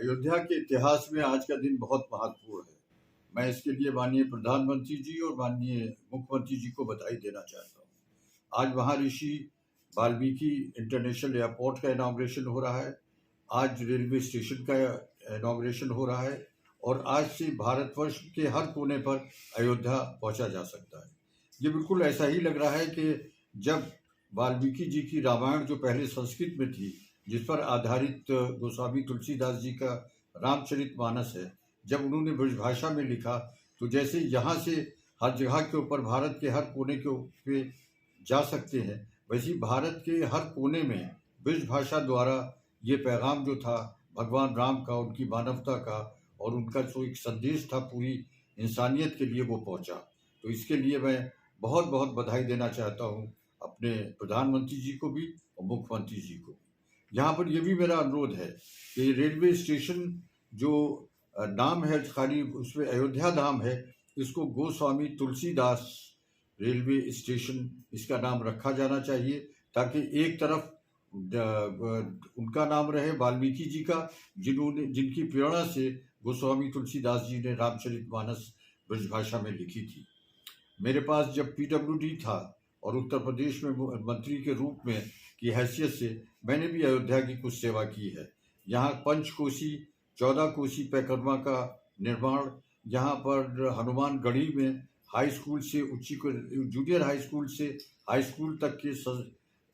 अयोध्या के इतिहास में आज का दिन बहुत महत्वपूर्ण है। मैं इसके लिए माननीय प्रधानमंत्री जी और माननीय मुख्यमंत्री जी को बधाई देना चाहता हूँ। आज वहाँ ऋषि वाल्मीकि इंटरनेशनल एयरपोर्ट का इनॉग्रेशन हो रहा है। आज रेलवे स्टेशन का इनॉग्रेशन हो रहा है और आज से भारतवर्ष के हर कोने पर अयोध्या पहुँचा जा सकता है। ये बिल्कुल ऐसा ही लग रहा है कि जब वाल्मीकि जी की रामायण जो पहले संस्कृत में थी, जिस पर आधारित गोस्वामी तुलसीदास जी का रामचरितमानस है, जब उन्होंने ब्रजभाषा में लिखा तो जैसे यहाँ से हर जगह के ऊपर भारत के हर कोने के पे जा सकते हैं, वैसे भारत के हर कोने में ब्रजभाषा द्वारा ये पैगाम जो था भगवान राम का, उनकी मानवता का और उनका जो एक संदेश था पूरी इंसानियत के लिए, वो पहुँचा। तो इसके लिए मैं बहुत बहुत बधाई देना चाहता हूँ अपने प्रधानमंत्री जी को भी और मुख्यमंत्री जी को भी। यहाँ पर यह भी मेरा अनुरोध है कि रेलवे स्टेशन जो नाम है खाली उसमें अयोध्या धाम है, इसको गोस्वामी तुलसीदास रेलवे स्टेशन इसका नाम रखा जाना चाहिए, ताकि एक तरफ उनका नाम रहे वाल्मीकि जी का, जिनकी प्रेरणा से गोस्वामी तुलसीदास जी ने रामचरितमानस ब्रजभाषा में लिखी थी। मेरे पास जब PWD था और उत्तर प्रदेश में मंत्री के रूप में की हैसियत से मैंने भी अयोध्या की कुछ सेवा की है। यहाँ पंचकोसी 14 कोसी परिक्रमा का निर्माण, यहाँ पर हनुमानगढ़ी में हाई स्कूल से जूनियर हाई स्कूल से हाई स्कूल तक के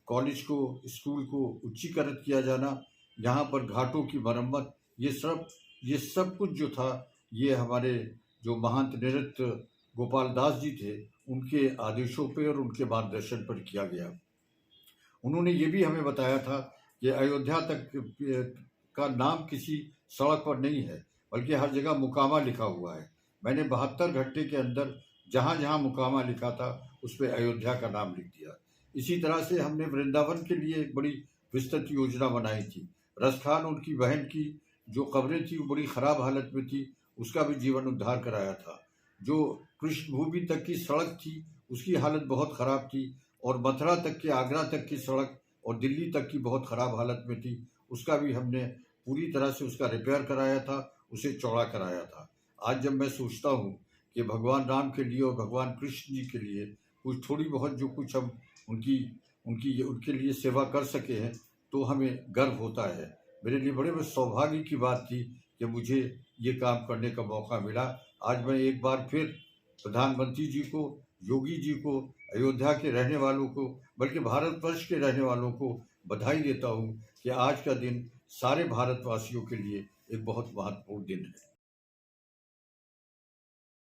कॉलेज को, स्कूल को उच्चीकृत किया जाना, यहाँ पर घाटों की मरम्मत, ये सब कुछ जो था ये हमारे जो महंत नृत्य गोपाल दास जी थे उनके आदेशों पर और उनके मार्गदर्शन पर किया गया। उन्होंने ये भी हमें बताया था कि अयोध्या तक का नाम किसी सड़क पर नहीं है, बल्कि हर जगह मुकामा लिखा हुआ है। मैंने 72 घंटे के अंदर जहाँ जहाँ मुकामा लिखा था उस पर अयोध्या का नाम लिख दिया। इसी तरह से हमने वृंदावन के लिए एक बड़ी विस्तृत योजना बनाई थी। रसखान, उनकी बहन की जो कब्रें थी वो बड़ी ख़राब हालत में थी, उसका भी जीवन उद्धार कराया था। जो कृष्ण भूमि तक की सड़क थी उसकी हालत बहुत ख़राब थी, और मथुरा तक के, आगरा तक की सड़क और दिल्ली तक की बहुत ख़राब हालत में थी, उसका भी हमने पूरी तरह से उसका रिपेयर कराया था, उसे चौड़ा कराया था। आज जब मैं सोचता हूँ कि भगवान राम के लिए और भगवान कृष्ण जी के लिए कुछ थोड़ी बहुत जो कुछ हम उनके लिए सेवा कर सके हैं, तो हमें गर्व होता है। मेरे लिए बड़े सौभाग्य की बात थी कि मुझे ये काम करने का मौका मिला। आज मैं एक बार फिर प्रधानमंत्री जी को, योगी जी को, अयोध्या के रहने वालों को, बल्कि भारतवर्ष के रहने वालों को बधाई देता हूँ कि आज का दिन सारे भारतवासियों के लिए एक बहुत महत्वपूर्ण दिन है।